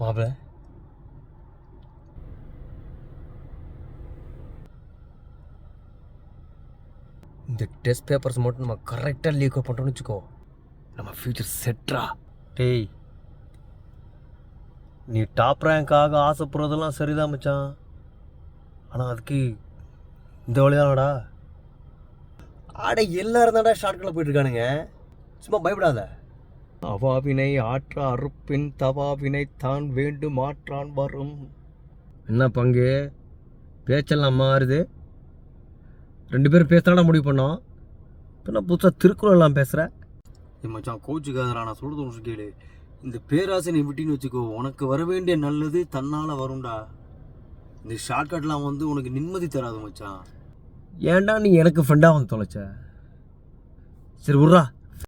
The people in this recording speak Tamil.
மாப்பிள இந்த டெஸ்ட் பேப்பர்ஸ் மட்டும் நம்ம கரெக்டாக லீக் பண்ணுறோன்னு வச்சுக்கோ, நம்ம ஃப்யூச்சர் செட்ரா. டேய், நீ டாப் ரேங்காக ஆசைப்படுறதெல்லாம் சரிதான் மச்சான். ஆனால் அதுக்கு இந்த வழிதானடா. ஆட எல்லாரும் தான்டா ஷார்ட்கட்டில் போயிட்டுருக்கானுங்க, சும்மா பயப்படாத. அவாவினை ஆற்ற அறுப்பின் தவாவினை தான் வேண்டும் ஆற்றான் வரும். என்ன பங்கு பேச்செல்லாம் மாறுது? 2 பேரும் பேசலாம்டா முடிவு பண்ணோம். இப்போ நான் புதுசாக திருக்குறள் எல்லாம் பேசுகிறேன். மச்சான் கோச்சுக்காதரா, நான் சொல்கிறது ஒன்று கேளு. இந்த பேராசை நீ விட்டின்னு வச்சுக்கோ, உனக்கு வர வேண்டிய நல்லது தன்னால் வரும்டா. இந்த ஷார்ட்கட்லாம் வந்து உனக்கு நிம்மதி தராது மச்சான். ஏன்டா நீ எனக்கு ஃப்ரெண்டாக வந்து தொலைச்ச? சரி விட்றா,